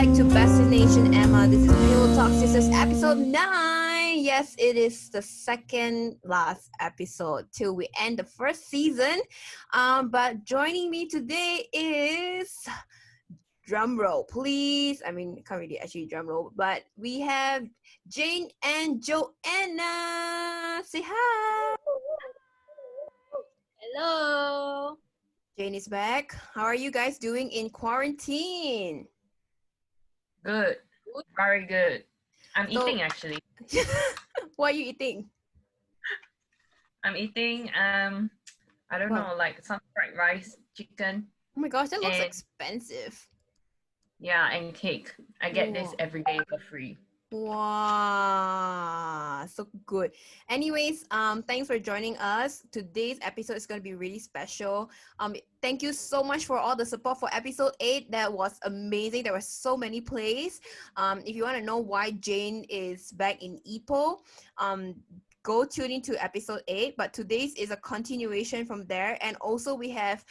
back to Destination Emma. This is Pillow Talk Sisters episode 9. Yes, it is the second last episode till we end the first season. But joining me today is drum roll, please. I mean, can't really actually drum roll, but we have Jane and Joanna. Say hi. Hello. Jane is back. How are you guys doing in quarantine? Good. Very good. I'm So- eating actually. What are you eating? I'm eating I don't What? know, like some fried rice, chicken, Oh my gosh, that looks and expensive. yeah, and cake. I get this Wow. every day for free. Wow, so good. Anyways, thanks for joining us. Today's episode is going to be really special. Thank you so much for all the support for episode 8. That was amazing. There were so many plays. If you want to know why Jane is back in Ipoh, go tune into episode 8. But today's is a continuation from there. And also we have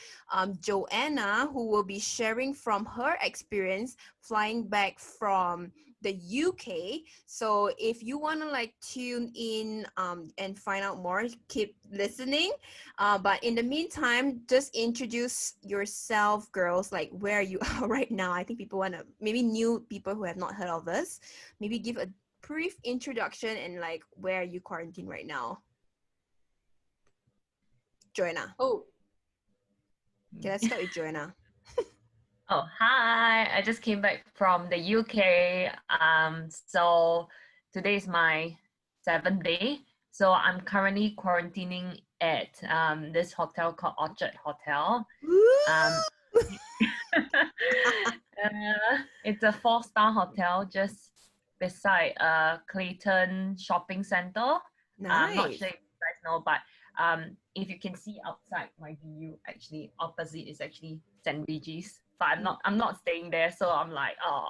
Joanna, who will be sharing from her experience flying back from the UK. So if you want to like tune in and find out more, keep listening. But in the meantime, just introduce yourself, girls, like where you are right now. I think people want to, maybe new people who have not heard of us, maybe give a brief introduction and like where you quarantine right now. Joanna. Oh, Okay, let's start with Joanna. Oh, hi. I just came back from the UK. So today is my 7th day. So I'm currently quarantining at this hotel called Orchard Hotel. It's a 4-star hotel just beside Clayton Shopping Center. I'm not Nice. sure if you guys know, but if you can see outside my view, actually opposite is actually St. Regis. But I'm not staying there, so I'm like, oh.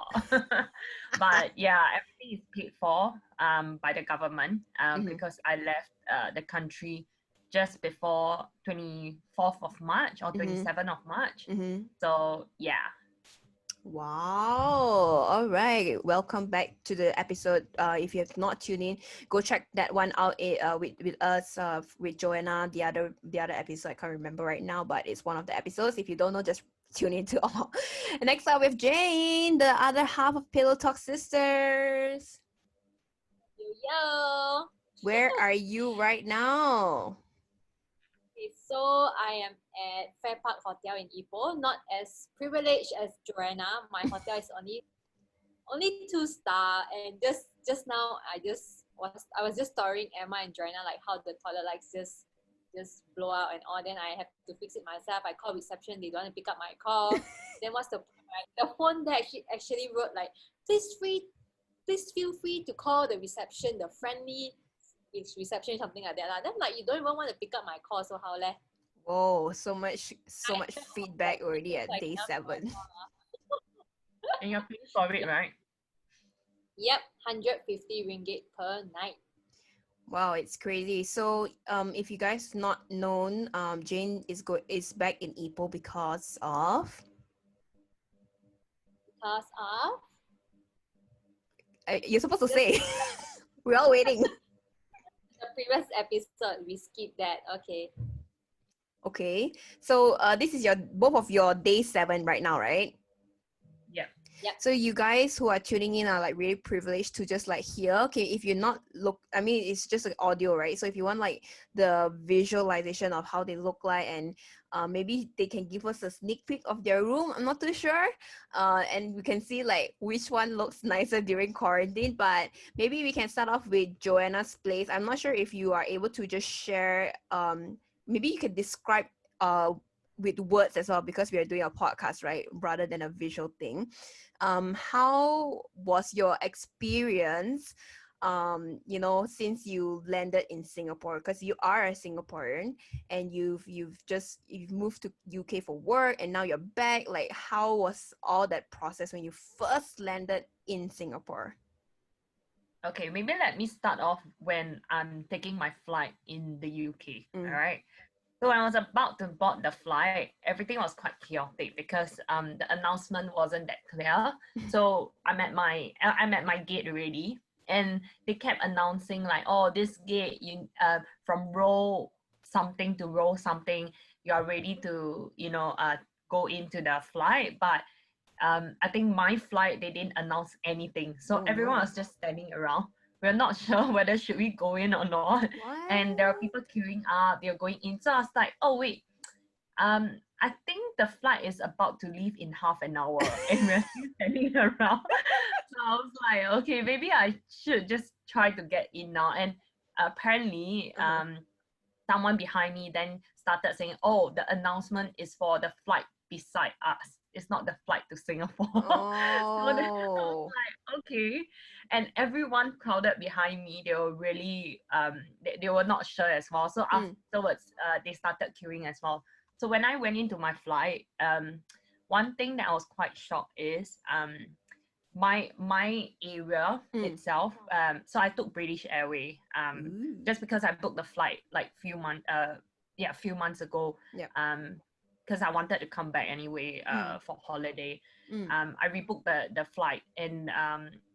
But yeah, everything is paid for by the government because I left the country just before 24th of March or 27th of March. So yeah. Wow. All right. Welcome back to the episode. If you have not tuned in, go check that one out with us with Joanna. The other episode I can't remember right now, but it's one of the episodes. If you don't know, just tune into all. And next up with Jane, the other half of Pillow Talk Sisters. yo. Where are you right now? Okay, so I am at Fair Park Hotel in Ipoh. Not as privileged as Joanna. My hotel is only 2-star, and just now I was just storing Emma and Joanna like how the toilet lights just blow out and all. Then I have to fix it myself. I call reception. They don't want to pick up my call. Then what's the point, right? The phone there actually wrote like please feel free to call the reception, the friendly reception, something like that. Then like you don't even want to pick up my call, so how leh? Whoa, so much feedback already at day 7. And you're paying for it, right? Yep, 150 ringgit per night. Wow, it's crazy. So, if you guys not known, Jane is back in Ipoh because of you're supposed to say. We're all waiting. The previous episode we skipped that. Okay, so this is both of your day 7 right now, right? Yep. So you guys who are tuning in are like really privileged to just like hear. Okay, if you're not I mean, it's just like audio, right? So if you want like the visualization of how they look like, and maybe they can give us a sneak peek of their room. I'm not too sure. And we can see like which one looks nicer during quarantine. But maybe we can start off with Joanna's place. I'm not sure if you are able to just share. Maybe you can describe with words as well, because we are doing a podcast, right, rather than a visual thing. How was your experience since you landed in Singapore, because you are a Singaporean and you've moved to UK for work and now you're back? Like, how was all that process when you first landed in Singapore? Okay, maybe let me start off when I'm taking my flight in the UK. All right. So when I was about to board the flight, everything was quite chaotic because the announcement wasn't that clear. So I'm at my gate already, and they kept announcing like, oh, this gate from row something to row something, you are ready to go into the flight. But I think my flight they didn't announce anything, so Oh everyone no. was just standing around. We're not sure whether should we go in or not, and there are What? people queuing up. They're going in, so I was like, oh wait, I think the flight is about to leave in half an hour, and we're still standing around. So I was like, okay, maybe I should just try to get in now. And apparently, Uh-huh. someone behind me then started saying, "Oh, the announcement is for the flight beside us. It's not the flight to Singapore." So then I was Oh. like, "Okay," and everyone crowded behind me. They were really they were not sure as well. So Mm. afterwards, they started queuing as well. So when I went into my flight, one thing that I was quite shocked is my area Mm. itself. So I took British Airway. Ooh. Just because I booked the flight like a few months ago. Yep. Because I wanted to come back anyway Mm. for holiday. Mm. I rebooked the flight, and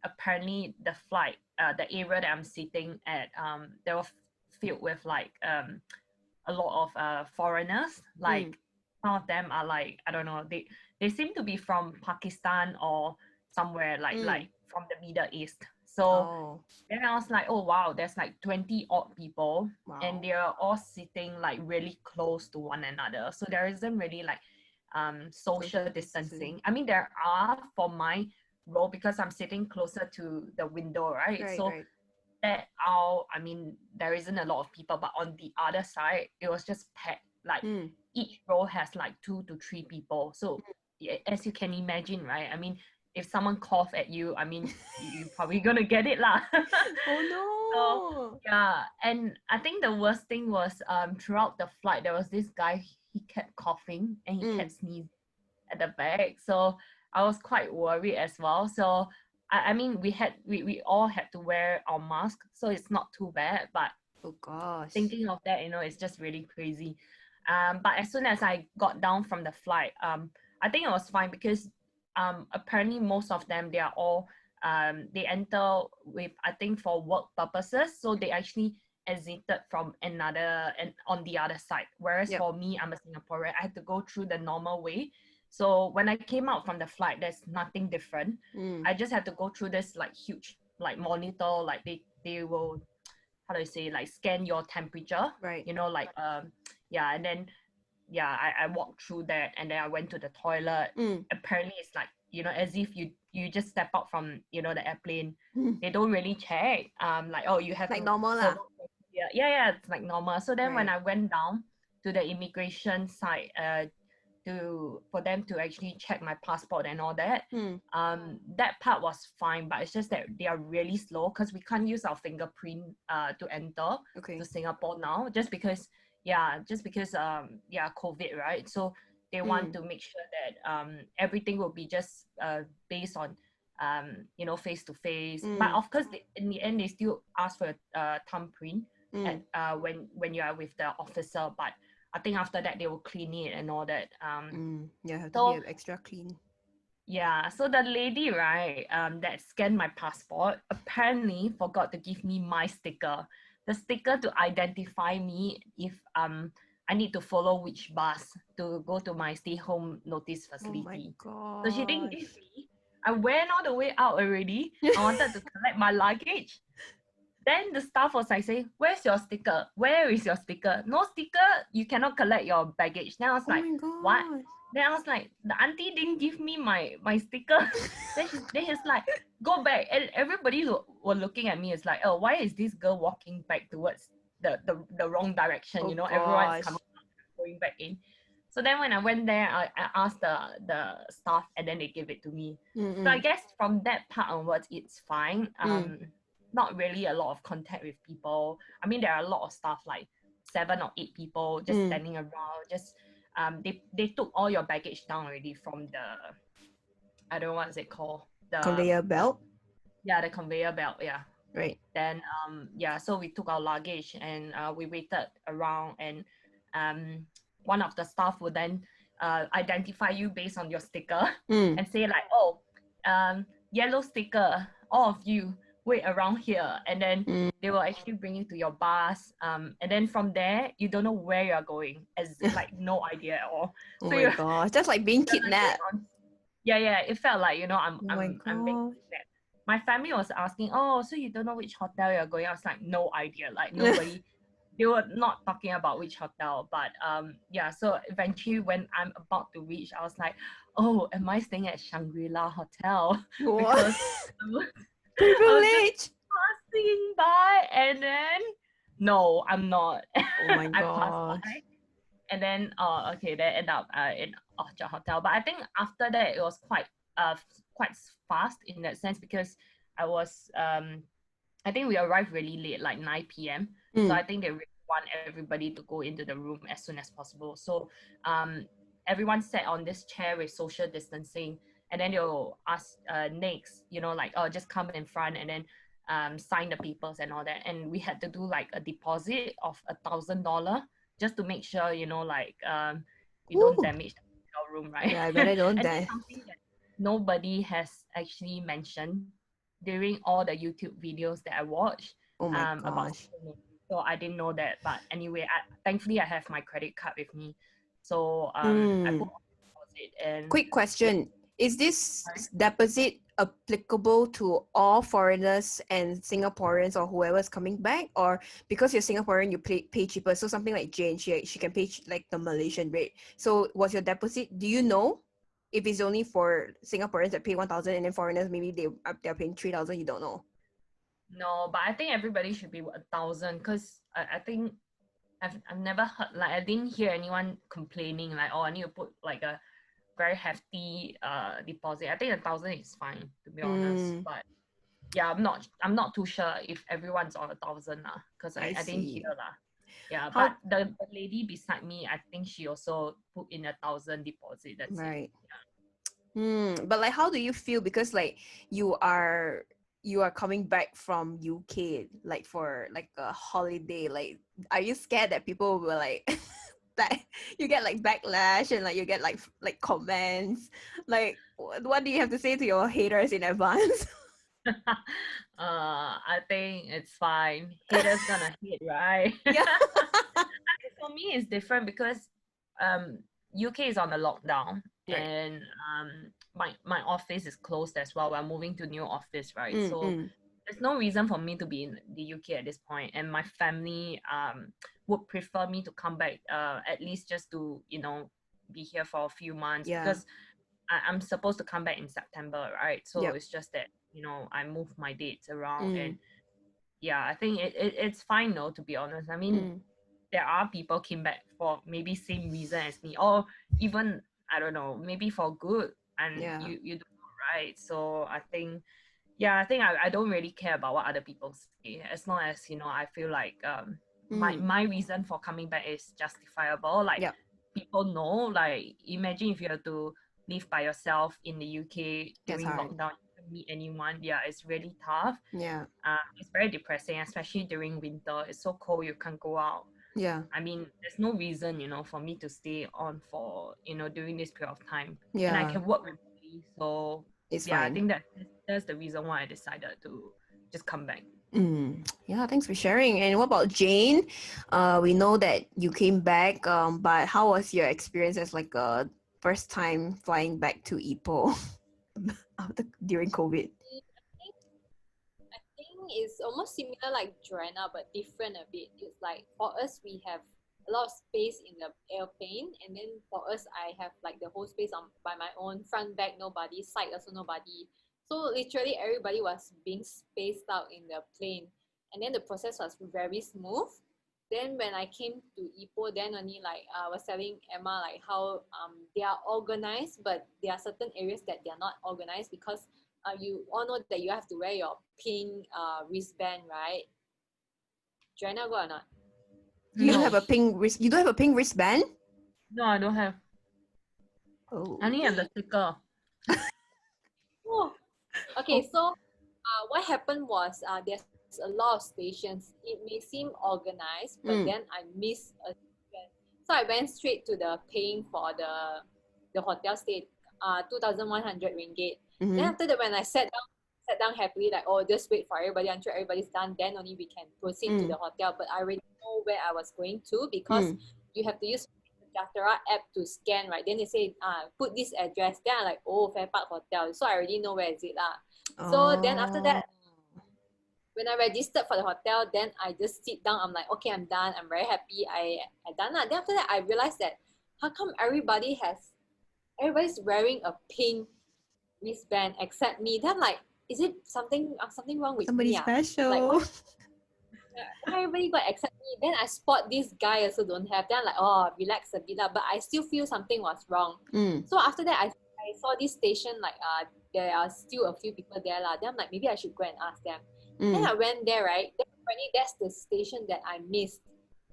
apparently the flight the area that I'm sitting at, they were filled with like a lot of foreigners. Mm. Like some of them are like, I don't know, they seem to be from Pakistan or somewhere like Mm. from the Middle East. So Oh. then I was like, oh wow, there's like 20 odd people, and Wow. they're all sitting like really close to one another. So there isn't really like social Social distancing. distancing. I mean, there are for my role because I'm sitting closer to the window, right? Right, So right. that out, I mean, there isn't a lot of people, but on the other side, it was just packed. Like Mm. each row has like 2 to 3 people. So as you can imagine, right? I mean, if someone cough at you, I mean, you probably gonna get it lah. Oh So no. yeah, and I think the worst thing was throughout the flight there was this guy, he kept coughing and he Mm. kept sneezing at the back. So I was quite worried as well. So I mean we all had to wear our mask, so it's not too bad. But Oh gosh. thinking of that, it's just really crazy. But as soon as I got down from the flight, I think it was fine because apparently most of them they are all they enter with, I think, for work purposes, so they actually exited from another and on the other side. Whereas Yep. for me, I'm a Singaporean, I had to go through the normal way. So when I came out from the flight, there's nothing different. Mm. I just had to go through this like huge like monitor, like they will, how do I say, like scan your temperature, Right. like yeah. And then yeah, I walked through that, and then I went to the toilet. Mm. Apparently it's like, as if you just step out from the airplane. Mm. They don't really check like, oh, you have Like to normal follow lah. yeah, it's like normal. So then when Right. I went down to the immigration site, for them to actually check my passport and all that, Mm. that part was fine, but it's just that they are really slow because we can't use our fingerprint to enter Okay. to Singapore now, just because COVID, right? So they want Mm. to make sure that everything will be just based on face to face. But Mm. of course in the end they still ask for a thumbprint at Mm. when you are with the officer. But I think after that they will clean it and all that. Mm. Yeah, have to be So extra clean. yeah, so the lady, right, that scanned my passport apparently forgot to give me my sticker. The sticker to identify me if I need to follow which bus to go to my stay home notice Oh my facility. So she didn't give gosh. me. I went all the way out already. I wanted to collect my luggage. Then the staff was like saying, "Where's your sticker? Where is your sticker? No sticker, you cannot collect your baggage." Then I was Oh like, my "What?" gosh. Then I was like, "The auntie didn't give me my sticker." then she's like, "Go back." And everybody were looking at me. It's like, "Oh, why is this girl walking back towards the wrong direction? Oh Everyone is gosh. coming going back in." So then when I went there, I asked the staff, and then they gave it to me. So I Mm-mm. guess from that part onwards, it's fine. Mm. Not really a lot of contact with people. I mean, there are a lot of stuff like 7 or 8 people just Mm. standing around. Just they took all your baggage down already from the, I don't know what is it called, Conveyor belt. the conveyor belt. Yeah. Right. Then so we took our luggage, and we waited around, and one of the staff would then identify you based on your sticker Mm. and say like, oh, yellow sticker, all of you wait around here, and then Mm. they will actually bring you to your bus, and then from there you don't know where you're going, as like no idea at all. Oh So my you're, gosh, that's like being you're like going kidnapped. on. Yeah, it felt like, you know, Oh my I'm being gosh. kidnapped. My family was asking, oh, so you don't know which hotel you're going? I was like, no idea, like nobody. They were not talking about which hotel, but yeah, so eventually when I'm about to reach, I was like, oh, am I staying at Shangri-La Hotel? What? Because I was just Privilege. passing by, and then no, I'm not. Oh my I passed gosh. by, and then okay, they end up in Orchard Hotel. But I think after that it was quite fast in that sense, because I was I think we arrived really late, like 9 p.m. So Mm. I think they really want everybody to go into the room as soon as possible. So everyone sat on this chair with social distancing, and then they'll ask next, you know, like, oh, just come in front, and then sign the papers and all that. And we had to do like a deposit of $1,000 just to make sure, you know, like we don't Woo. damage the hotel room, right? Yeah, I better don't And die. that's something that nobody has actually mentioned during all the YouTube videos that I watched Oh my about gosh. social media. So I didn't know that. But anyway, thankfully I have my credit card with me. So I put on deposit, and Quick yeah, question. Is this sorry. deposit applicable to all foreigners and Singaporeans or whoever's coming back? Or because you're Singaporean, you pay cheaper? So something like Jane, she can pay like the Malaysian rate. So was your deposit, do you know if it's only for Singaporeans that pay 1,000 and then foreigners, maybe they're paying 3,000? You don't know. No, but I think everybody should be 1,000, because I think I've never heard, like, I didn't hear anyone complaining like, oh, I need to put like a very hefty deposit. I think 1,000 is fine, to be honest. Mm, But yeah, I'm not too sure if everyone's on 1,000 because I I didn't hear see. lah. Yeah, How, but the lady beside me, I think she also put in 1,000 deposit. That's it. right. But like, how do you feel? Because like you are coming back from UK like for like a holiday. Like, are you scared that people will like back? You get like backlash and like you get like comments. Like, what do you have to say to your haters in advance? I think it's fine. Haters gonna hate, right? Yeah. For me, it's different because UK is on a lockdown, Right. and my office is closed as well. We're moving to new office, right? So Mm. there's no reason for me to be in the UK at this point, and my family would prefer me to come back at least just to, you know, be here for a few months, Yeah. because I'm supposed to come back in September, right? So Yep. it's just that, you know, I moved my dates around, and Mm. yeah, I think it's fine though, to be honest. I mean, Mm. there are people came back for maybe same reason as me, or even, I don't know, maybe for good, and Yeah. you don't know, right? So I think, yeah, I don't really care about what other people say, as long as, you know, I feel like my reason for coming back is justifiable. Like, Yep. people know, like, imagine if you have to live by yourself in the UK That's during hard. lockdown, you can't meet anyone. Yeah, it's really tough. Yeah. It's very depressing, especially during winter. It's so cold, you can't go out. Yeah. I mean, there's no reason, you know, for me to stay on for, you know, during this period of time. And I Yeah. can work remotely. So It's yeah, I fine. think that's the reason why I decided to just come back. Yeah, thanks for sharing. And what about Jane? We know that you came back, but how was your experience as like a first time flying back to Ipoh during COVID? I think it's almost similar like Joanna, but different a bit. It's like for us, we have a lot of space in the airplane, and then for us, I have like the whole space on by my own, front, back, nobody, side also nobody. So literally everybody was being spaced out in the plane, and then the process was very smooth. Then when I came to Ipoh, then only like I was telling Emma like how they are organized, but there are certain areas that they are not organized because you all know that you have to wear your pink wristband, right? Joanna, go or not? You No, have a pink wrist. You don't have a pink wristband? no, I don't have. Oh. I only have the sticker. Oh, okay. So what happened was there's a lot of stations. It may seem organized, but then I missed a station. So So I went straight to the paying for the hotel stay, 2,100 ringgit. Mm-hmm. Then after that, when I sat down happily, like, oh, just wait for everybody until everybody's done, then only we can proceed to the hotel. But I already know where I was going to, because you have to use the Jatera app to scan, right? Then they say, put this address. Then I'm like, oh, Fair Park Hotel. So I already know where is it lah. So then after that, when I registered for the hotel, then I just sit down. I'm like, okay, I'm done. I'm very happy. I done that. Then after that, I realized that how come everybody's wearing a pink wristband except me? Then I'm like, is it something wrong with Somebody me? special. Like, why everybody got except me? Then I spot this guy also don't have. Then I'm like, oh, relax a bit lah. But I still feel something was wrong. So after that, I saw this station, like there are still a few people there lah. Then I'm like, maybe I should go and ask them. Then I went there, right? Then apparently that's the station that I missed.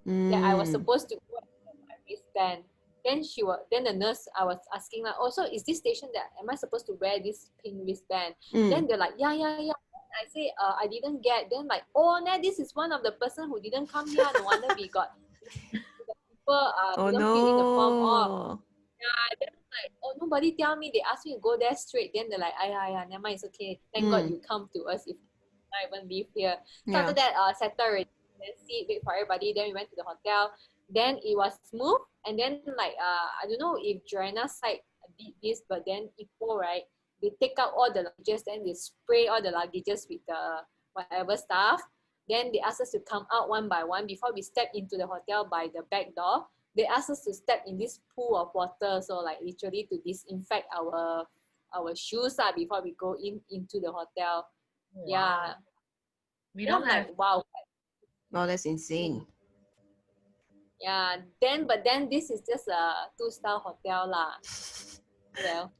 That I was supposed to go and get my wristband. Then the nurse, I was asking like, oh, so is this station that am I supposed to wear this pink wristband? Then they're like, yeah. I say, I didn't get. Then like, oh, nah, this is one of the person who didn't come here. No wonder we got people didn't fill in the form. Oh, yeah. Then like, oh, nobody tell me. They asked me to go there straight. Then they're like, yeah, never mind, it's okay. Thank God you come to us. If I even live here. So after that, settled already. Then wait for everybody. Then we went to the hotel. Then it was smooth. And then like I don't know if Joanna's side did this, but then Ipoh, right? They take out all the luggages, then they spray all the luggages with the whatever stuff. Then they ask us to come out one by one before we step into the hotel by the back door. They asked us to step in this pool of water, so like literally to disinfect our shoes before we go into the hotel. Wow. Yeah. We Then don't I'm have. like, wow. Oh, that's insane. Yeah. But then this is just a 2-star hotel lah. Well.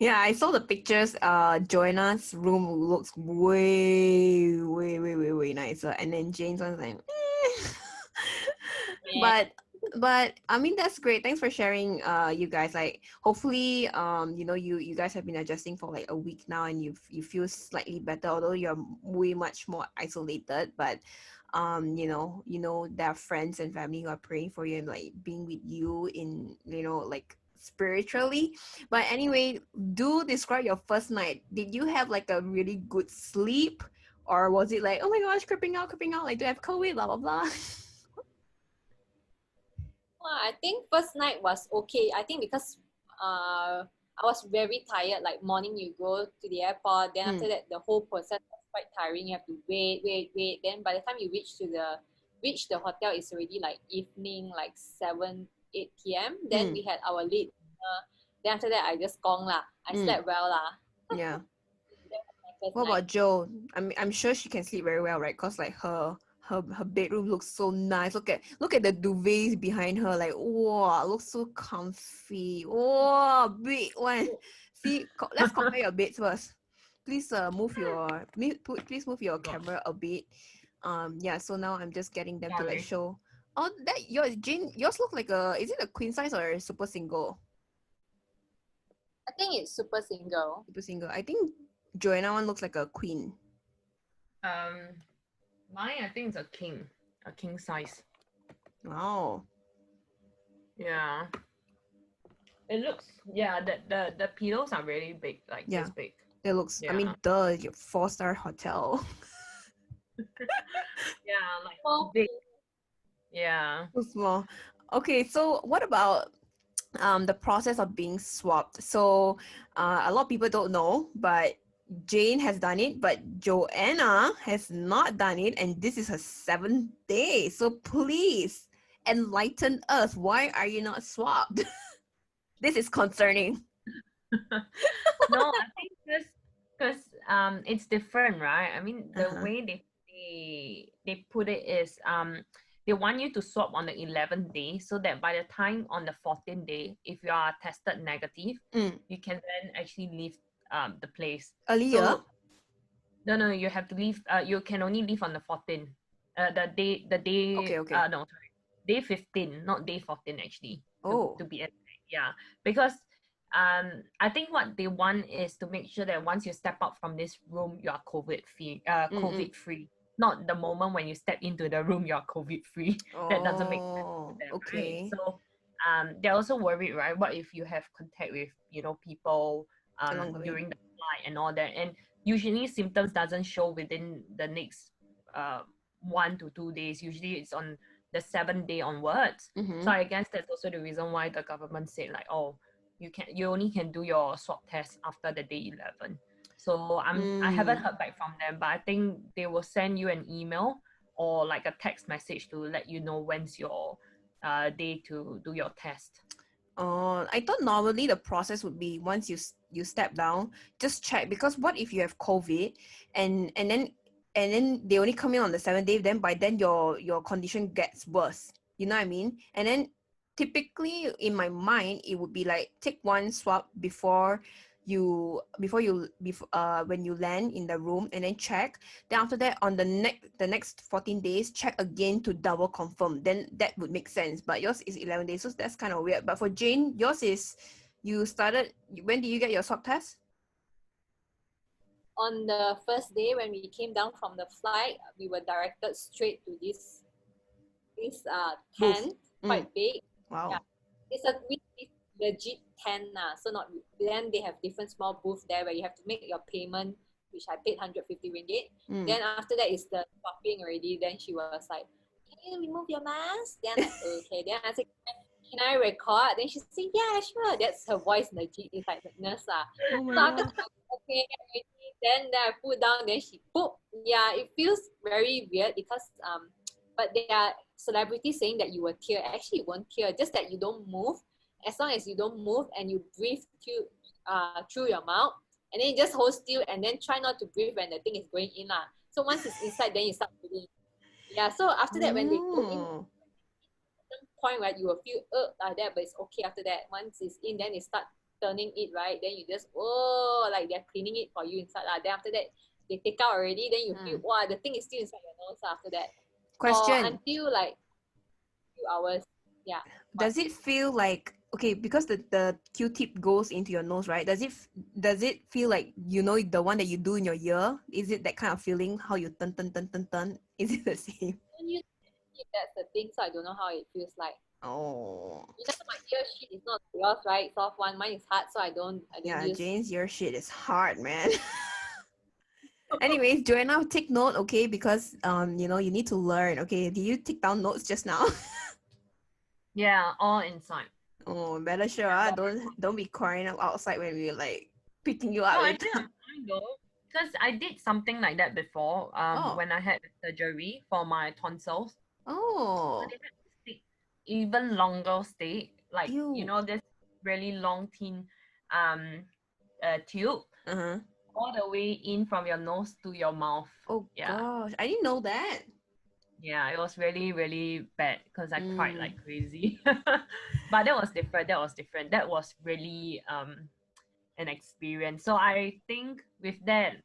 Yeah, I saw the pictures. Joanna's room looks way nicer, and then Jane's one's like, Yeah. but I mean that's great. Thanks for sharing. You guys, like hopefully you guys have been adjusting for like a week now, and you feel slightly better, although you're way much more isolated. But there are friends and family who are praying for you and like being with you in like spiritually. But anyway, do describe your first night. Did you have like a really good sleep, or was it like, oh my gosh, creeping out, like do I have COVID, blah blah blah? Well, I think first night was okay. I think because I was very tired. Like morning you go to the airport, then after that the whole process was quite tiring. You have to wait. Then by the time you reach the hotel, it's already like evening, like 7-8 p.m. Then we had our late dinner. Then after that I just gong lah. I slept well lah. Yeah. What about Joe? I'm sure she can sleep very well, right? Cause like her bedroom looks so nice. Look at the duvets behind her. Like, wow, looks so comfy. Wow, big one. See, let's compare your beds first. Please move your camera a bit. Yeah. So now I'm just getting them to like show. Oh, that yours looks like is it a queen size or a super single? I think it's super single. Super single. I think Joanna one looks like a queen. Mine, I think it's a king size. Wow. Yeah. It looks, the pillows are really big, like this big. It looks, I mean, your 4-star hotel. Yeah, like big. Yeah. So small. Okay, so what about the process of being swapped? So a lot of people don't know, but Jane has done it, but Joanna has not done it, and this is her 7th day. So please enlighten us. Why are you not swapped? This is concerning. No, I think because it's different, right? I mean, the way they put it is they want you to swap on the 11th day, so that by the time on the 14th day, if you are tested negative, you can then actually leave the place earlier. So, no, you have to leave. You can only leave on the 14th. The day. Okay. No, sorry, day 15, not day 14 actually. Oh. To be yeah, because I think what they want is to make sure that once you step out from this room, you are COVID free. not the moment when you step into the room you're COVID free. That doesn't make sense to Oh, them, right? okay. So they're also worried, right? What if you have contact with, people Along the way. during the flight and all that? And usually symptoms doesn't show within the next 1 to 2 days. Usually it's on the 7th day onwards. Mm-hmm. So I guess that's also the reason why the government said like, oh, you only can do your swab test after the day 11. So I haven't heard back from them, but I think they will send you an email or like a text message to let you know when's your day to do your test. Oh, I thought normally the process would be once you step down, just check, because what if you have COVID and then they only come in on the 7th day, then by then your condition gets worse. You know what I mean? And then typically in my mind it would be like take one swab before when you land in the room, and then check. Then after that, on the next 14 days, check again to double confirm. Then that would make sense. But yours is 11 days, so that's kind of weird. But for Jane, yours is when did you get your swab test? On the first day when we came down from the flight, we were directed straight to this Booth. tent, quite big. Wow. Yeah. It's a legit tent. So not then they have different small booths there where you have to make your payment, which I paid 150 ringgit. Then after that is the shopping already. Then she was like, "Can you remove your mask?" Then I'm like, okay. Then I said, "Can I record?" Then she said, "Yeah, sure." That's her voice legit. It's like the nurse. Oh my So after god. that, okay, then I put down, then she poop. Yeah, it feels very weird because but there are celebrities saying that you will tear. Actually, you won't tear, just that you don't move. As long as you don't move and you breathe through your mouth, and then you just hold still and then try not to breathe when the thing is going in lah. So once it's inside, then you start breathing. Yeah. So after that, when they go in, some point where you will feel like that, but it's okay after that. Once it's in, then they start turning it, right? Then you just like they're cleaning it for you inside lah. Then after that, they take out already. Then you feel wow, the thing is still inside your nose after that. Question. Until like few hours. Yeah. Does it feel like, okay, because the Q-tip goes into your nose, right? Does it feel like, the one that you do in your ear? Is it that kind of feeling, how you turn? Is it the same? That's the thing, so I don't know how it feels like. Oh. My ear shit is not yours, right? Soft one. Mine is hard, so I don't Yeah, use. Jane's ear shit is hard, man. Anyways, Joanna, take note, okay? Because you need to learn, okay? Did you take down notes just now? Yeah, all inside. Oh, better sure. Don't be crying outside when we're like picking you up No, later. actually I'm fine though. Because I did something like that before. Oh. When I had surgery for my tonsils. Oh. So they had to stick even longer stay, like Ew. this really long thin tube Uh-huh. all the way in from your nose to your mouth. Oh Yeah. gosh, I didn't know that. Yeah, it was really, really bad because I cried Mm. like crazy. But that was different. That was really an experience. So I think with that,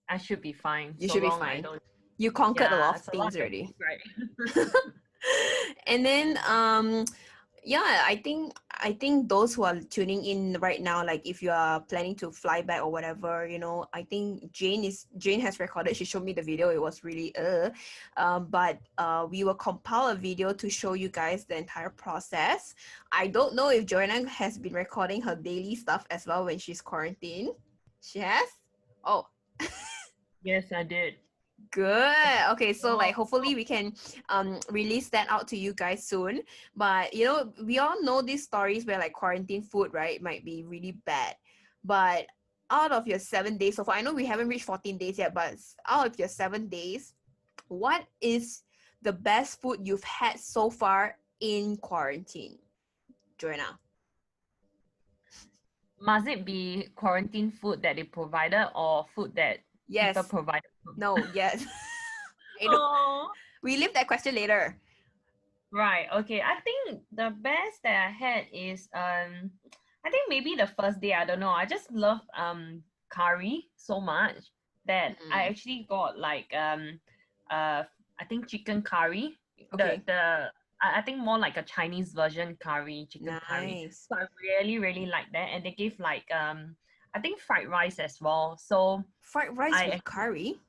I should be fine. You So should be long I fine. don't. You conquered a lot Yeah, of so long things I don't already. right. And then yeah, I think those who are tuning in right now, like if you are planning to fly back or whatever, I think Jane has recorded. She showed me the video. It was really but we will compile a video to show you guys the entire process. I don't know if Joanna has been recording her daily stuff as well when she's quarantined. She has? Oh, Yes, I did. good. Okay, so like Oh, hopefully we can release that out to you guys soon. But we all know these stories where like quarantine food, right, might be really bad. But out of your 7 days so far, I know we haven't reached 14 days yet, but out of your 7 days, what is the best food you've had so far in quarantine, Joanna? must it be quarantine food that they provided or food that people Yes. provided? No. Yes. Oh, We leave that question later. right. Okay. I think the best that I had is I think maybe the first day. I don't know. I just love curry so much that I actually got like I think chicken curry. Okay. I think more like a Chinese version curry, chicken curry. Nice. So I really, really like that. And they give like I think fried rice as well. So Fried rice I with curry?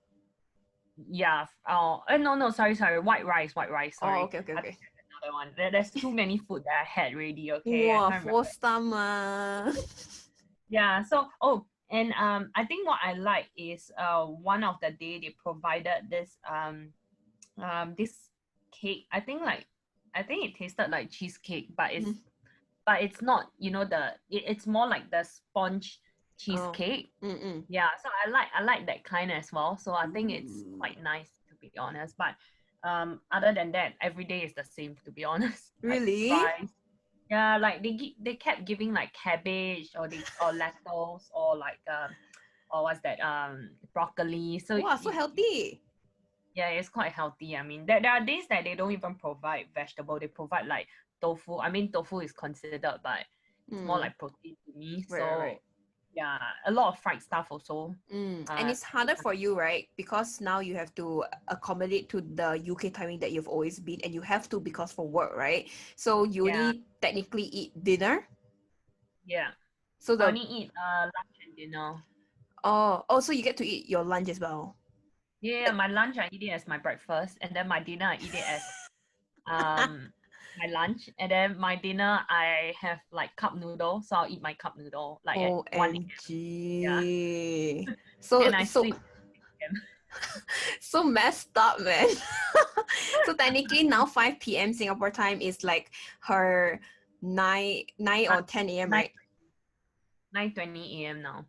yeah. Oh, no, sorry. White rice. Oh, Sorry. okay, okay, I think okay. that's another one. There's too many food that I had already. Okay, I Wow, can't remember. 4 star mah. Yeah. So, and I think what I like is one of the day they provided this cake. I think it tasted like cheesecake, but Mm. it's not. It's more like the sponge Oh. cheesecake. Mm-mm. Yeah, so I like that kind as well. So I think it's Ooh. quite nice, to be honest. But other than that, every day is the same, to be honest. Like Really? rice. Yeah, like they kept giving like cabbage or lettuce or like or what's that broccoli. So Wow, so healthy. yeah, it's quite healthy. I mean, there are days that they don't even provide vegetable. They provide like tofu. I mean, tofu is considered, but it's more Mm. like protein to me. Right, So right. yeah, a lot of fried stuff also. And it's harder for you, right? Because now you have to accommodate to the UK timing that you've always been, and you have to because for work, right? So you Yeah, only technically eat dinner. yeah. So I the only eat lunch and dinner. so you get to eat your lunch as well. Yeah, my lunch I eat it as my breakfast, and then my dinner I eat it as um my lunch, and then my dinner I have like cup noodle, so I'll eat my cup noodle like at 1 a.m. Yeah, OMG. So and I so sleep 6 p.m. so messed up, man. So technically now 5 p.m. Singapore time is like her 9 or 10 a.m., 9 right? 9:20 a.m. now.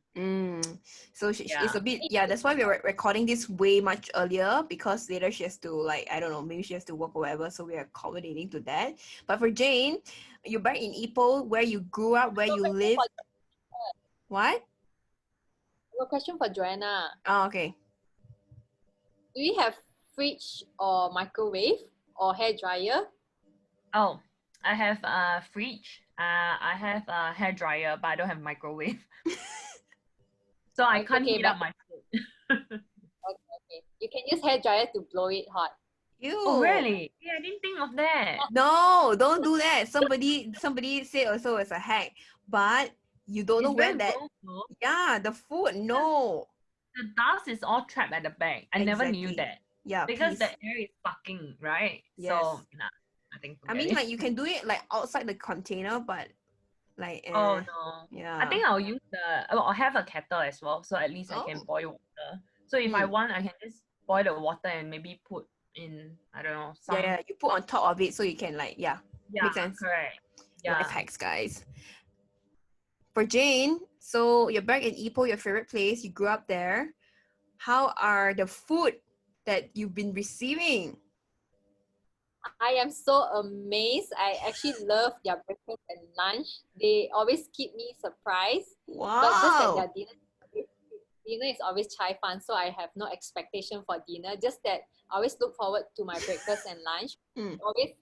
So it's Yeah, a bit, yeah, that's why we're recording this way much earlier, because later she has to, like, I don't know, maybe she has to work or whatever, so we're accommodating to that. But for Jane, you're back in Ipoh, where you grew up, where you live. What? A question for Joanna. Oh, okay. Do you have fridge or microwave or hair dryer? oh, I have a fridge, I have a hair dryer, but I don't have microwave. So I can't Okay, heat but up my food. okay. You can use hair dryer to blow it hot. Oh You. really? Yeah, I didn't think of that. No, don't do that. Somebody said also it's a hack, but you don't know It's where very that. gross though. Yeah, the food. No. The dust is all trapped at the back. I never knew Exactly. that Yeah, because the please. air is sucking, right? Yes. So nah, I think I forget mean, it. like, you can do it like outside the container, but like, Oh no, I yeah. think I'll use I'll have a kettle as well, so at least I can Oh. boil water. So if I Mm. want, I can just boil the water and maybe put in, I don't know, Yeah, some. yeah. You put on top of it so you can, like, yeah. Yeah, Makes sense. correct. Life Yeah. hacks, guys. For Jane, so you're back in Ipoh, your favorite place. You grew up there. How are the food that you've been receiving? I am so amazed. I actually love their breakfast and lunch. They always keep me surprised. But just that Wow. their dinner is always chai fan, so I have no expectation for dinner. Just that I always look forward to my breakfast and lunch. Mm. Always,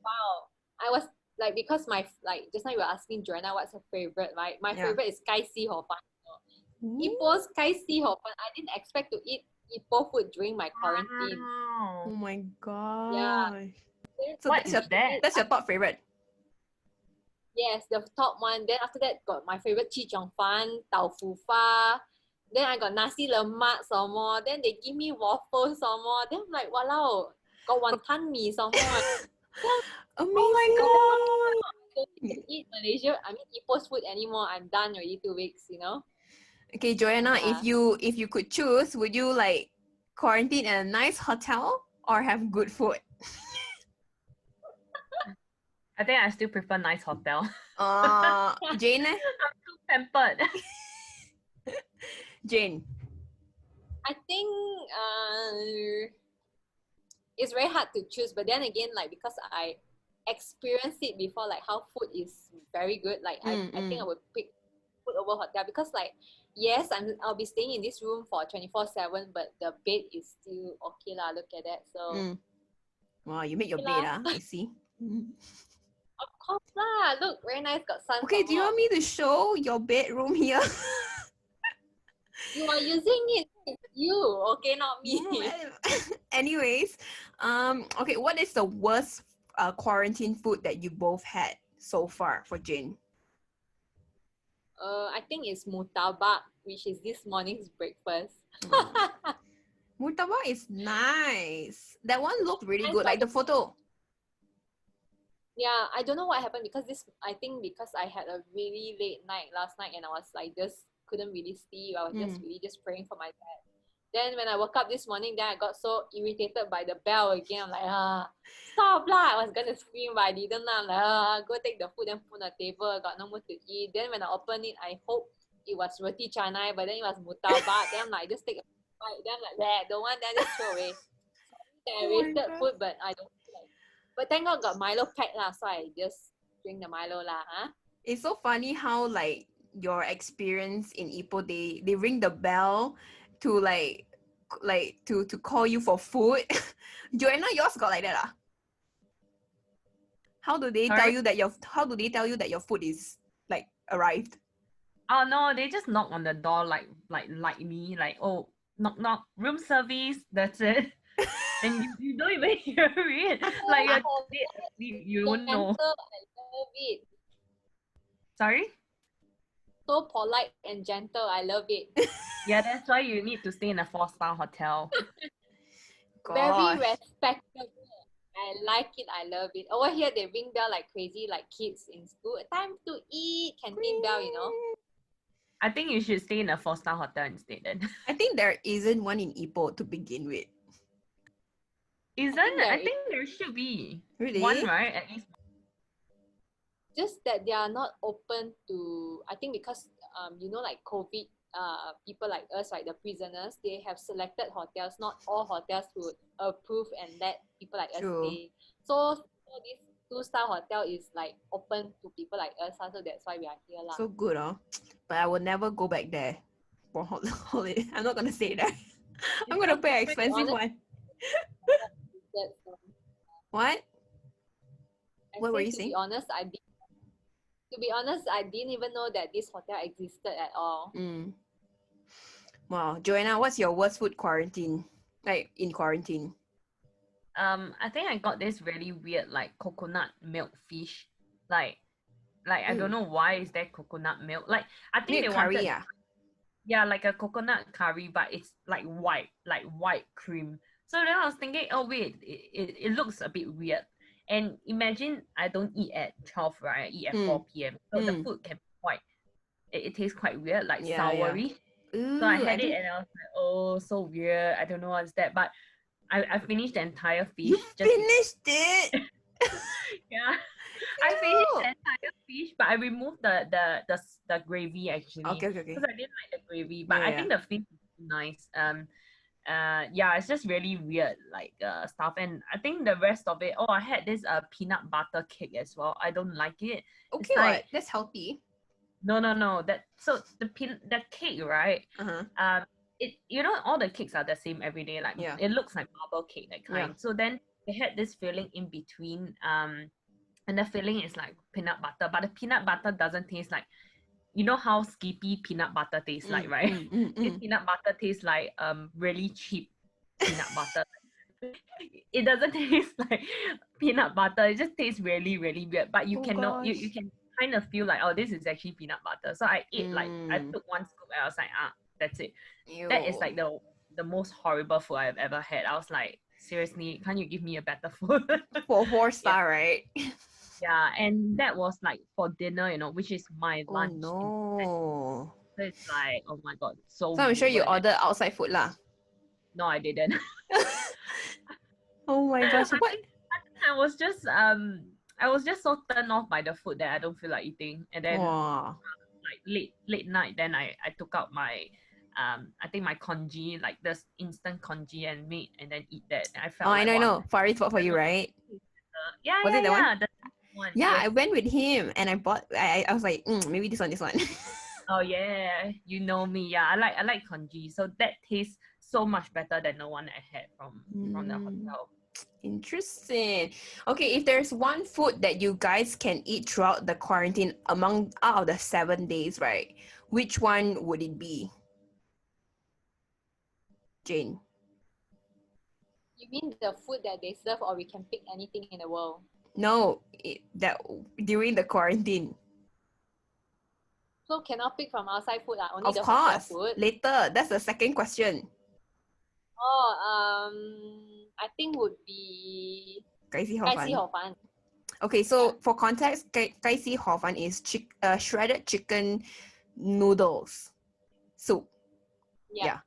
wow. I was like, because my, like, just now you were asking Joanna what's her favorite, right? My Yeah. favorite is Kai Si Hor Fan. Ooh. Ipoh's Kai Si Hor Fan. I didn't expect to eat Ipoh food during my quarantine. Oh Wow. my Yeah. gosh. So What is that? that's your top favorite. Yes, the top one. Then after that, got my favorite Chi Chong Fan, Tau Fu Fa. Then I got nasi lemak some more. Then they give me waffles some more. Then I'm like, wow, got wonton mee some more. Then, Oh my Amazing. god. I don't need to eat Malaysia. I mean, Ipoh's food anymore. I'm done already 2 weeks. Okay, Joanna, Yeah. if you could choose, would you like quarantine in a nice hotel or have good food? I think I still prefer nice hotel. Jane, eh? Too pampered. Jane. I think it's very hard to choose. But then again, like, because I experienced it before, like how food is very good. Like I think I would pick food over hotel, because, like, yes, I'll be staying in this room for 24/7, but the bed is still okay lah. Look at that. So Wow, you make your okay bed, lah. I see. Of course lah. Look, very nice. Got sun Okay, some do you more. want me to show your bedroom here? You are using it. It's you, okay, not me. Anyways, okay, what is the worst quarantine food that you both had so far for Jane? I think it's mutabak, which is this morning's breakfast. Murtabak is nice. That one looked really I good. Like thought, the photo. yeah, I don't know what happened because I think because I had a really late night last night and I was like just couldn't really sleep. I was just really just praying for my dad. Then when I woke up this morning, then I got so irritated by the bell again. I'm like, stop lah. I was gonna scream, but I didn't. I'm like, go take the food and put on the table. I got no more to eat. Then when I opened it, I hope it was roti canai, but then it was murtabak. Then I'm like, just take a bite. Then I'm like, don't want, then just throw away. Sorry, I Oh my wasted God. food, but I don't feel like. But thank God got Milo packed lah, so I just drink the Milo lah, huh? It's so funny how like your experience in Ipoh, they ring the bell to to call you for food. Joanna, yours got like that ah? How do they tell Sorry? you that your food is like arrived? Oh no, they just knock on the door like me, like, oh, knock knock, room service, that's it. And you don't even hear it. Like you're Oh, dead asleep, you won't gentle, know. I love it. Sorry? So polite and gentle, I love it. Yeah, that's why you need to stay in a 4-star hotel. Very Gosh. respectable. I like it. I love it. Over here, they ring bell like crazy, like kids in school. Time to eat. Canteen bell, you know. I think you should stay in a 4-star hotel instead then. I think there isn't one in Ipoh to begin with. Isn't? I think there should be. Really? One, right? At least. Just that they are not open to. I think because like COVID, people like us, like the prisoners, they have selected hotels. Not all hotels would approve and let people like us True. stay. So this 2-star hotel is like open to people like us, so that's why we are here lah. So good, but I will never go back there for holiday. I'm not gonna stay there. I'm gonna pay an expensive one. What? What were you saying? To be honest, I didn't even know that this hotel existed at all. Wow, Joanna, what's your worst food quarantine? Like in quarantine? I think I got this really weird like coconut milk fish. Like I don't know why is there coconut milk. Like I think they curry, wanted, yeah, like a coconut curry, but it's like white cream. So then I was thinking, oh wait, it looks a bit weird. And imagine I don't eat at 12, right? I eat at 4 p.m. So the food can be quite, it tastes quite weird, like soury. Ooh, so I had it and I was like, oh, so weird. I don't know what's that. But I finished the entire fish. You finished it? Yeah. I finished the entire fish, but I removed the gravy actually. Okay. Because I didn't like the gravy. But I think the fish is nice. Yeah, it's just really weird like stuff. And I think the rest of it, I had this peanut butter cake as well. I don't like it. Okay, it's like, that's healthy. No. So the cake, right? All the cakes are the same every day. Like it looks like marble cake, that kind. So then they had this filling in between, and the filling is like peanut butter, but the peanut butter doesn't taste like, you know how Skippy peanut butter tastes like, right? This peanut butter tastes like really cheap peanut butter. It doesn't taste like peanut butter. It just tastes really, really weird. But you you can kind of feel like, oh, this is actually peanut butter. So I ate I took one scoop and I was like, that's it. Ew. That is like the most horrible food I've ever had. I was like, seriously, can't you give me a better food? For 4-star, right? Yeah, and that was like for dinner, which is my lunch. Oh no. So it's like, oh my god, so I'm sure you weird. ordered outside food lah. No, I didn't. Oh my gosh. I think I was just so turned off by the food that I don't feel like eating. And then like late night, then I took out my I think my congee, like this instant congee and meat, and then eat that. And I felt I know. Farid bought for you, right? Yeah, was it the one? One. Yeah, yes. I went with him and I was like, maybe this one. Oh yeah, you know me. Yeah, I like congee. So that tastes so much better than the one I had from the hotel. Interesting. Okay, if there's one food that you guys can eat throughout the quarantine out of the 7 days, right? Which one would it be? Jane. You mean the food that they serve, or we can pick anything in the world? No, that during the quarantine. So cannot pick from outside food, only of the course. hotel food. Later, that's the second question. Oh, I think would be 盖西河 Kai 粉. Si Hor Fun. Okay, so for context, 盖西河粉 is shredded chicken noodles soup. Yeah.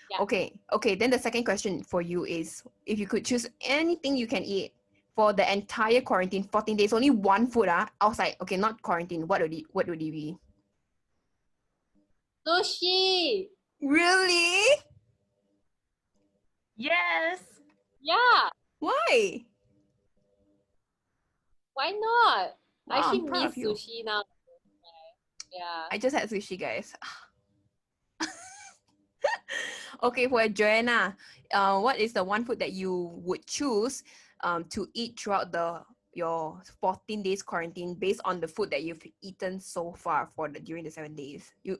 Yeah. Okay. Then the second question for you is, if you could choose anything you can eat for the entire quarantine, 14 days, only one food outside. Okay, not quarantine. What would it be? Sushi. Really? Yes. Yeah. Why? Why not? I Wow, actually I'm proud miss of you. sushi now. Yeah. I just had sushi, guys. Okay, for Joanna, what is the one food that you would choose to eat throughout your 14 days quarantine based on the food that you've eaten so far during the 7 days? You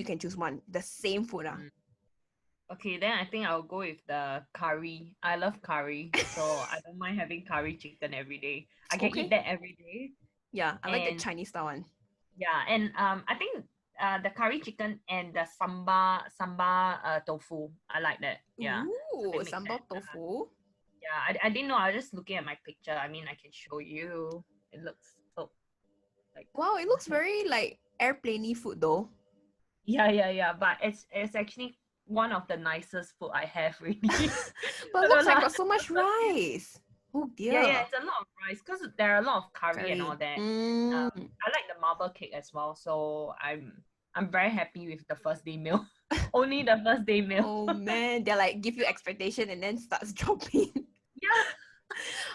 can choose one, the same food. Mm. Okay, then I think I'll go with the curry. I love curry, so I don't mind having curry chicken every day. I can eat Okay. that every day. Yeah, I like the And Chinese style one. yeah, and I think the curry chicken and the sambal tofu. I like that. Yeah. So Ooh, they make sambal that. tofu. Yeah, I didn't know. I was just looking at my picture. I mean, I can show you. It looks so like Wow, it looks very like airplane-y food though. yeah. But it's actually one of the nicest food I have really. But I it looks don't like know. got so much rice. Oh Yeah, dear. it's a lot of rice because there are a lot of curry and all Curry. that. Mm. I like the marble cake as well, so I'm very happy with the first day meal. Only the first day meal. Oh man, they like give you expectation and then starts dropping. Yeah.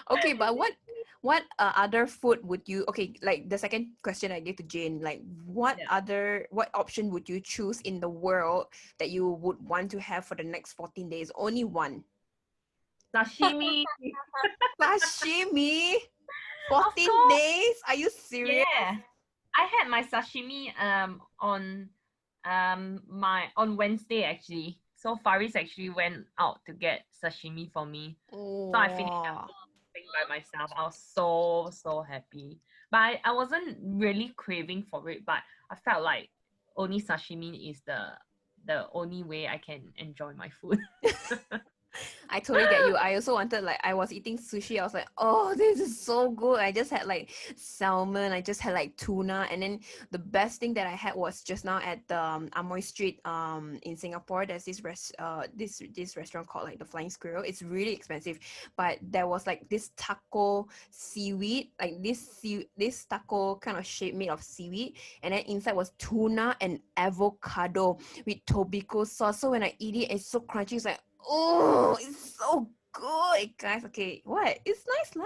Okay, but what other food would you, okay, like the second question I gave to Jane, like Yeah. what option would you choose in the world that you would want to have for the next 14 days? Only one. Sashimi. Sashimi? Of 14 course. days? Are you serious? Yeah. I had my sashimi on on Wednesday actually. So Faris actually went out to get sashimi for me. So I finished the Oh. whole thing by myself. I was so happy. But I wasn't really craving for it, but I felt like only sashimi is the only way I can enjoy my food. I totally get you. I also wanted, like, I was eating sushi. I was like, oh, this is so good. I just had like salmon. I just had like tuna, and then the best thing that I had was just now at the Amoy Street in Singapore. There's this restaurant called like the Flying Squirrel. It's really expensive, but there was like this taco seaweed, like this taco kind of shape made of seaweed, and then inside was tuna and avocado with tobiko sauce. So when I eat it, it's so crunchy. It's like, oh, it's so good, guys. Okay, what? It's nice, lah.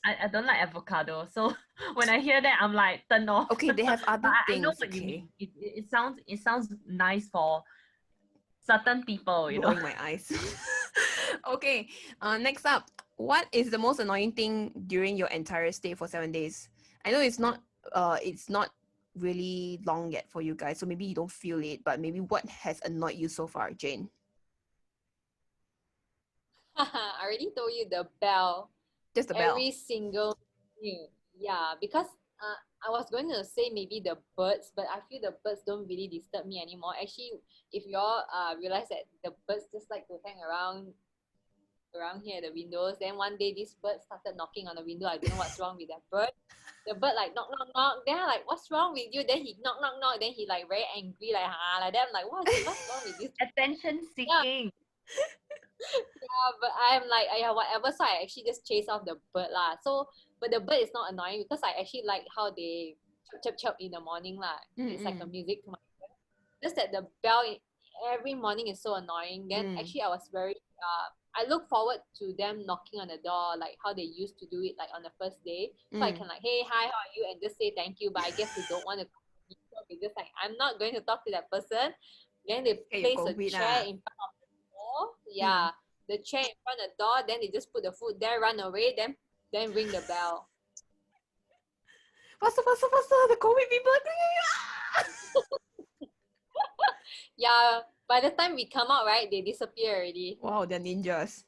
I don't like avocado. So when I hear that I'm like turn off. Okay, they have But other I know things. what you Okay, mean. It sounds nice for certain people, you know. rolling my eyes. Okay, next up, what is the most annoying thing during your entire stay for 7 days? I know it's not really long yet for you guys, so maybe you don't feel it, but maybe what has annoyed you so far, Jane? I already told you the bell. Just the bell. Every single thing. Yeah, because I was going to say maybe the birds, but I feel the birds don't really disturb me anymore. Actually, if you all realize that the birds just like to hang around here at the windows, then one day this bird started knocking on the window. I don't know what's wrong with that bird. The bird like knock knock knock. Then I'm like, what's wrong with you? Then he knock knock knock. Then he like very angry like like that. I'm like, what's wrong with this? Attention seeking. Yeah, but I'm like, yeah, whatever. So I actually just chase off the bird lah. So, but the bird is not annoying because I actually like how they chirp in the morning lah. It's like a Mm-mm. music to my ear. Just that the bell every morning is so annoying. Then Mm. actually I was very I look forward to them knocking on the door like how they used to do it like on the first day. So I Mm. can like, hey, hi, how are you? And just say thank you. But I guess they don't want to talk to me. So they just like, I'm not going to talk to that person. Then they Okay, you place a COVID chair lah. in front of the door. Yeah. The chair in front of the door, then they just put the food there, run away, then ring the bell. Faster, faster, faster! The COVID people are coming! Yeah, by the time we come out, right, they disappear already. Wow, they're ninjas.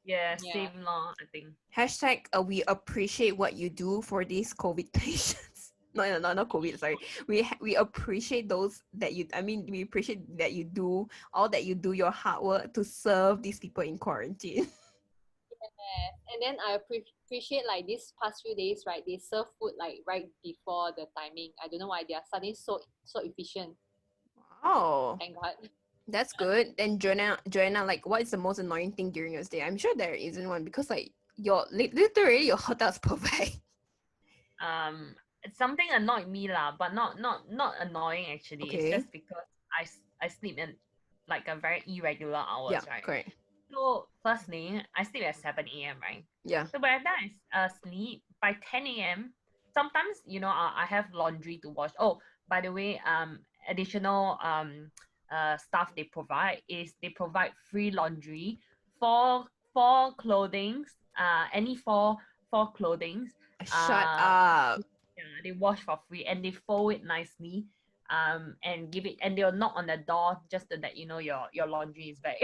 Yeah, Yeah. same law, I think. Hashtag we appreciate what you do for these COVID patients. not COVID. Sorry, we appreciate those that you. I mean, we appreciate that you do all that you do your hard work to serve these people in quarantine. And then I appreciate like these past few days, right? They serve food like right before the timing. I don't know why they are suddenly so efficient. Oh, Thank God. that's good. Then Joanna, like, what is the most annoying thing during your stay? I'm sure there isn't one because like literally your hotel's perfect. It's something annoyed me lah, but not annoying actually. It's Okay. just because I sleep in like a very irregular Yeah, hours, right? correct. So firstly, I sleep at 7 a.m. right? Yeah. So by the time I sleep by 10 a.m. Sometimes I have laundry to wash. Oh, by the way, additional stuff they provide is they provide free laundry for clothings. Any four clothings. Shut Uh, up. yeah, they wash for free and they fold it nicely. And give it, and they'll knock on the door just to let you know your laundry is back.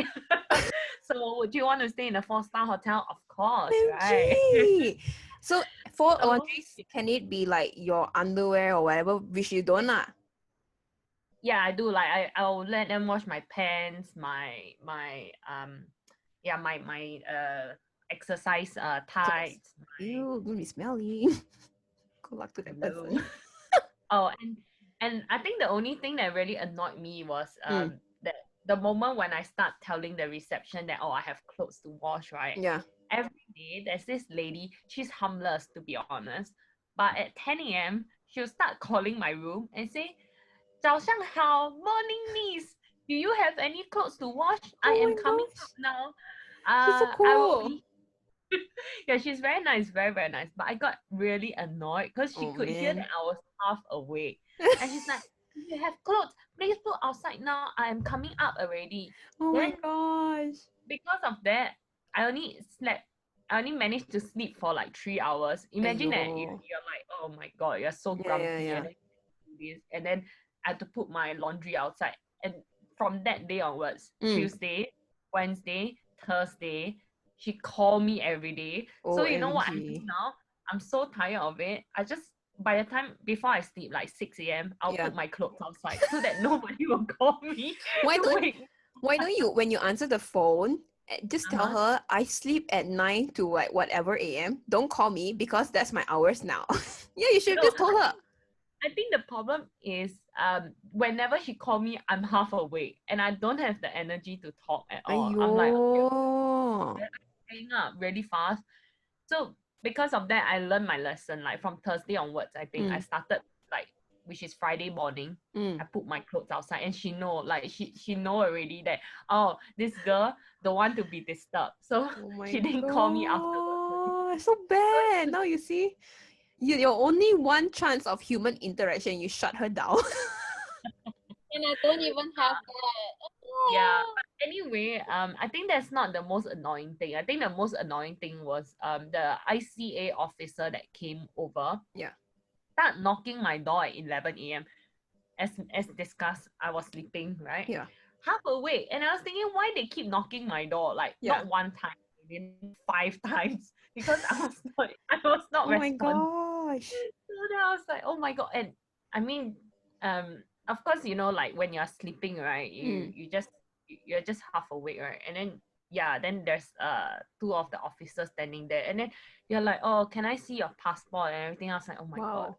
So would you want to stay in a 4-star hotel? Of course, right? OMG. So for So laundries, can it be like your underwear or whatever, which you don't lah? yeah, I do. Like I'll let them wash my pants, my exercise Clothes. tights. Ew, gonna be smelly. Good luck to that Hello. person. Oh, and I think the only thing that really annoyed me was Mm. that the moment when I start telling the reception that I have clothes to wash, right? Yeah. Every day there's this lady, she's harmless to be honest, but at 10 a.m. she'll start calling my room and say, 早上好, morning miss, do you have any clothes to wash? I Oh am my coming gosh. up now. She's so I will cool. be yeah, she's very nice, very, very nice. But I got really annoyed because she Oh could hear man. that I was half awake. And she's like, you have clothes, please put outside now. I am coming up already. Oh my Then gosh. because of that, I only managed to sleep for like 3 hours. Imagine Aiyo. that you're like, oh my god, you're so Yeah, yeah, grumpy yeah. and then you do this. And then I had to put my laundry outside. And from that day onwards, Tuesday, Wednesday, Thursday, she called me every day. So you know what I'm doing OMG. now? I'm so tired of it. I just by the time before I sleep, like 6 a.m., I'll Yeah. put my clothes outside so that nobody will call me Why to don't wake me. why don't you, when you answer the phone, just tell Uh-huh. her I sleep at 9 to like whatever AM. Don't call me because that's my hours now. Yeah, you should have No, just told her. I think the problem is whenever she call me, I'm half awake and I don't have the energy to talk at all. Aiyo. I'm like, okay, I'm staying up really fast. So because of that, I learned my lesson. Like from Thursday onwards, I think I started like, which is Friday morning. I put my clothes outside and she know, like she know already that this girl don't want to be disturbed. So Oh my she didn't call me afterwards. god, so bad. Now you see, your only one chance of human interaction, you shut her down. And I don't even have that. Yeah, but anyway, I think that's not the most annoying thing. I think the most annoying thing was the ICA officer that came over. Yeah. Start knocking my door at 11 a.m. As discussed, I was sleeping, right? Yeah. Half awake, and I was thinking why they keep knocking my door, like Yeah. not one time, maybe 5 times, because I was not Oh my responding. gosh. So then I was like, oh my god. And I mean, of course, like when you're sleeping, right, you're just half awake, right? And then then there's two of the officers standing there, and then you're like, oh, can I see your passport and everything? I was like, oh my god, Wow.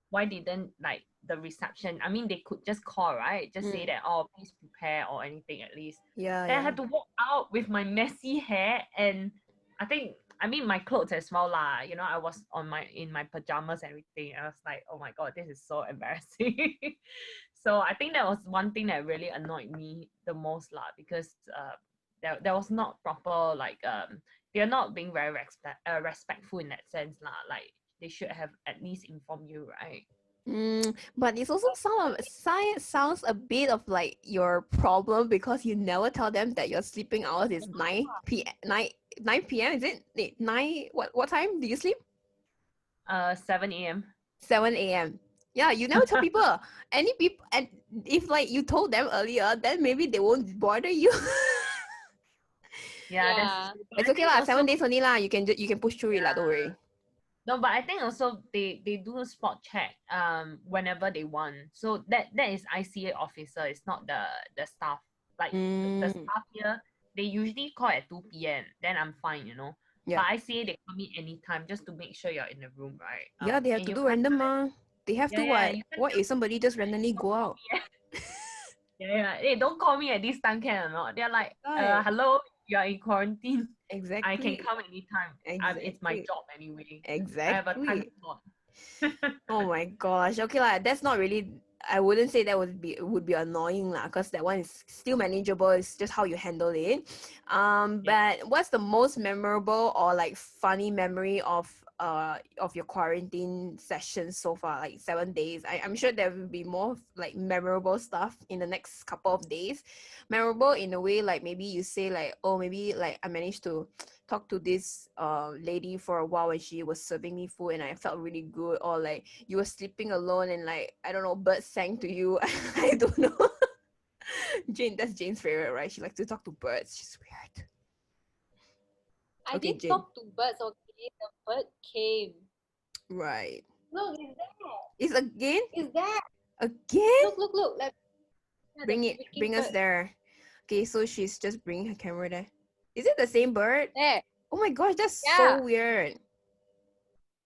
why didn't like the reception, I mean, they could just call, right? Just say that, oh, please prepare or anything at least. Yeah, Then I yeah. had to walk out with my messy hair, and I mean my clothes as well lah. I was in my pajamas and everything. I was like, oh my god, this is so embarrassing. So I think that was one thing that really annoyed me the most lah, because there was not proper, like they're not being very respectful in that sense lah. Like they should have at least informed you, right? But it's also sounds a bit of like your problem because you never tell them that your sleeping hours is 9 p.m. Is it? 9, what time do you sleep? 7 a.m. 7 a.m. Yeah, you never tell people. Any people, and if like you told them earlier, then maybe they won't bother you. Yeah, that's Yeah. true. But It's I okay think lah, also, 7 days only lah. You can push through it lah, don't worry. No, but I think also they do a spot check whenever they want. So that is ICA officer. It's not the staff. Like the Mm, staff here, they usually call at 2 p.m. Then I'm fine, you know. yeah. But ICA they come in anytime just to make sure you're in the room, right? Yeah, they have And to you do can't random mah. They have to yeah, what? you can't What if somebody just randomly don't go call out? me yeah. Hey, don't call me at this time, can or not? They're like, Right. hello, you're in quarantine. I can Exactly. come anytime. It's my Exactly. job anyway. I have a time Exactly. slot. Oh my gosh. Okay, like that's not really. I wouldn't say that would be annoying lah, cause that one is still manageable. It's just how you handle it. Yeah. But what's the most memorable or like funny memory of your quarantine session so far? Like 7 days. I'm sure there will be more like memorable stuff in the next couple of days. Memorable in a way like maybe you say like, oh, maybe like I managed to talk to this lady for a while when she was serving me food and I felt really good, or like you were sleeping alone and like I don't know, birds sang to you. I don't know. Jane, that's Jane's favorite, right? She likes to talk to birds. She's weird. I Okay, did Jane. talk to birds, okay? The bird came. Right. Look, it's there. Is again? It's there. Again? Look. Like, yeah, the Bring it. freaking Bring us bird. there. Okay, so she's just bringing her camera there. Is it the same bird? There. Oh my gosh, that's Yeah. so weird.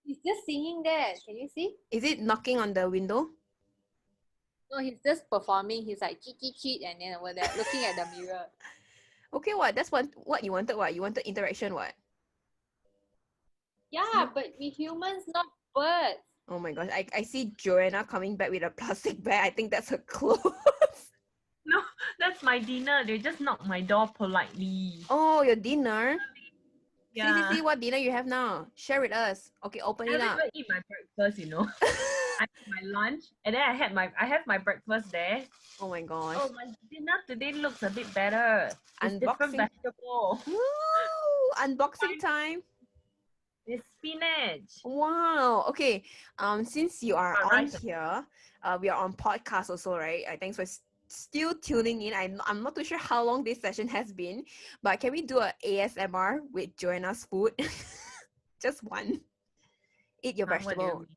He's just singing there. Can you see? Is it knocking on the window? No, he's just performing. He's like cheat, and then over there looking at the mirror. Okay, what? That's what you wanted. What you wanted interaction? What? Yeah, but we humans, not birds. Oh my gosh, I see Joanna coming back with a plastic bag. I think that's her clothes. No, that's my dinner. They just knock my door politely. Oh, your dinner. Yeah. See what dinner you have now. Share with us. Okay, open I it haven't up. even eat my breakfast, you know. I had my lunch and then I have my breakfast there. Oh my gosh. Oh, my dinner today looks a bit better. It's different Unboxing. vegetable. Woo! Unboxing time. It's spinach. Wow. Okay. Since you are Got on rice. here, we are on podcast also, right? Thanks for still tuning in. I'm not too sure how long this session has been, but can we do a ASMR with Joanna's food? Just one. Eat your What do you vegetable. mean?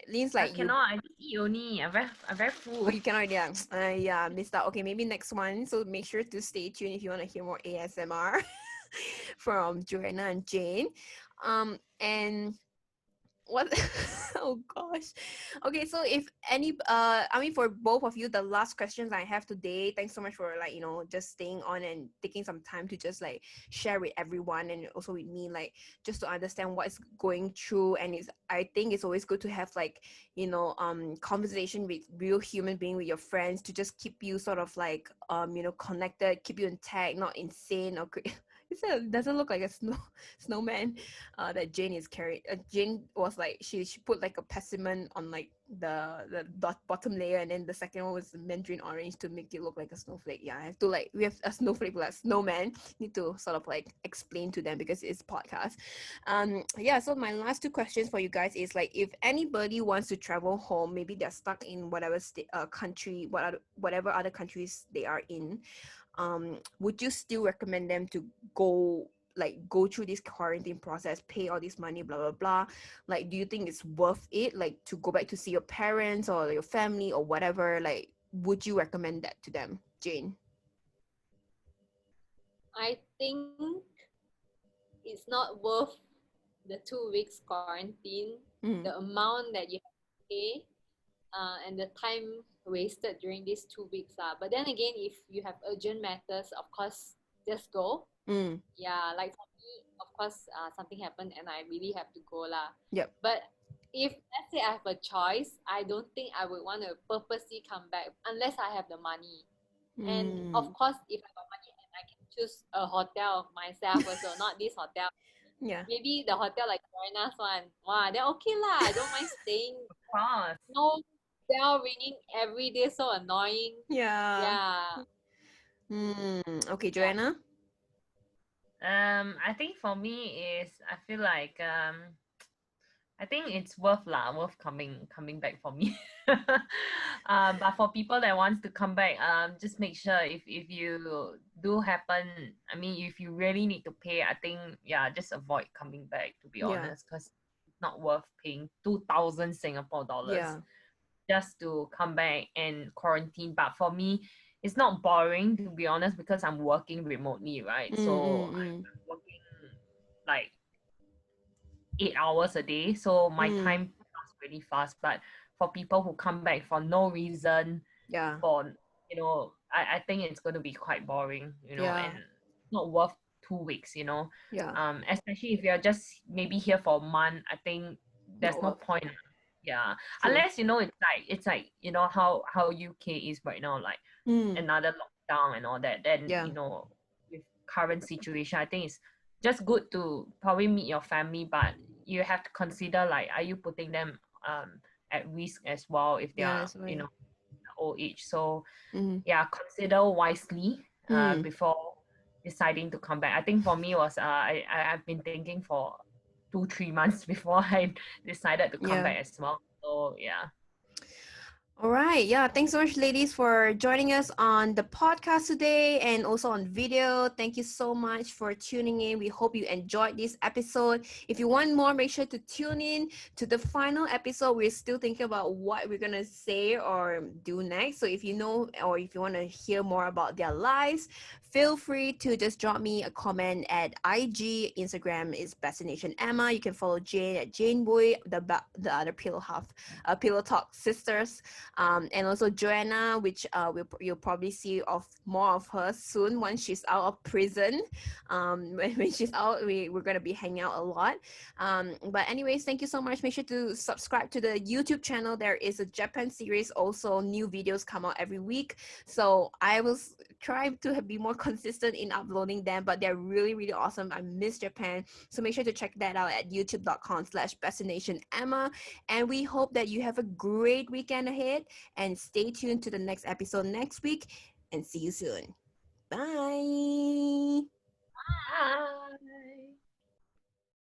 It means I like you. cannot. I just eat only. I'm very Oh, full. you cannot. Yeah. Yeah. Missed out. Okay, maybe next one. So make sure to stay tuned if you want to hear more ASMR from Joanna and Jane. And what oh gosh, okay, so if any I mean for both of you, the last questions I have today, thanks so much for like just staying on and taking some time to just like share with everyone and also with me, like just to understand what's going through. And it's, I think it's always good to have like conversation with real human being, with your friends, to just keep you sort of like connected, keep you intact, not insane or it doesn't look like a snowman that Jane is carrying. Jane was like she put like a persimmon on like the bottom layer, and then the second one was mandarin orange to make it look like a snowflake. Yeah, I have to like, we have a snowflake like snowman. Need to sort of like explain to them because it's podcast. Yeah. So my last two questions for you guys is like, if anybody wants to travel home, maybe they're stuck in whatever country, whatever other countries they are in, would you still recommend them to go through this quarantine process, pay all this money, blah blah blah? Like, do you think it's worth it, like to go back to see your parents or your family or whatever? Like, would you recommend that to them, Jane? I think it's not worth the 2 weeks quarantine, Mm. the amount that you have to pay, and the time wasted during these 2 weeks. But then again, if you have urgent matters, of course, just go. Mm. Yeah, like for me, of course, something happened and I really have to go lah. Yep. But if let's say I have a choice, I don't think I would want to purposely come back unless I have the money. And of Mm. course, if I got money and I can choose a hotel myself also, not this hotel. Yeah. Maybe the hotel like Joanna's one. Wow, then okay lah. I don't mind staying. Of course. No bell ringing every day, so annoying. Yeah. Yeah. Okay, Yeah. Joanna. I think for me is I feel like I think it's worth coming back for me. But for people that wants to come back, just make sure if you do happen, I mean, if you really need to pay, I think yeah, just avoid coming back, to be Yeah. honest, because not worth paying 2,000 Singapore dollars Yeah. just to come back and quarantine. But for me, it's not boring to be honest because I'm working remotely, right? So Mm. I'm working like 8 hours a day. So my Mm. time passes really fast. But for people who come back for no reason, Yeah. for I think it's going to be quite boring, Yeah. and not worth 2 weeks, Yeah. especially if you're just maybe here for a month. I think there's Not no worth. point. Yeah, True. unless it's like how UK is right now, like Mm. another lockdown and all that. Then Yeah. with current situation, I think it's just good to probably meet your family, but you have to consider, like, are you putting them at risk as well if they Yeah, are that's why. old age. So Mm. yeah, consider wisely Mm. before deciding to come back. I think for me was I've been thinking for 2-3 months before I decided to come Yeah. back as well. So yeah. All right. Yeah. Thanks so much, ladies, for joining us on the podcast today and also on video. Thank you so much for tuning in. We hope you enjoyed this episode. If you want more, make sure to tune in to the final episode. We're still thinking about what we're going to say or do next. So if you know or if you want to hear more about their lives, feel free to just drop me a comment at IG. Instagram is Destination Emma. You can follow Jane at Jane Boy, the other pillow half, Pillow Talk Sisters. And also Joanna, which you'll probably see of more of her soon once she's out of prison. When she's out, we're gonna be hanging out a lot. But anyways, thank you so much. Make sure to subscribe to the YouTube channel. There is a Japan series. Also, new videos come out every week. So I will try to be more consistent in uploading them. But they're really, really awesome. I miss Japan. So make sure to check that out at youtube.com/bestinationemma. And we hope that you have a great weekend ahead and stay tuned to the next episode next week and see you soon. Bye. Bye.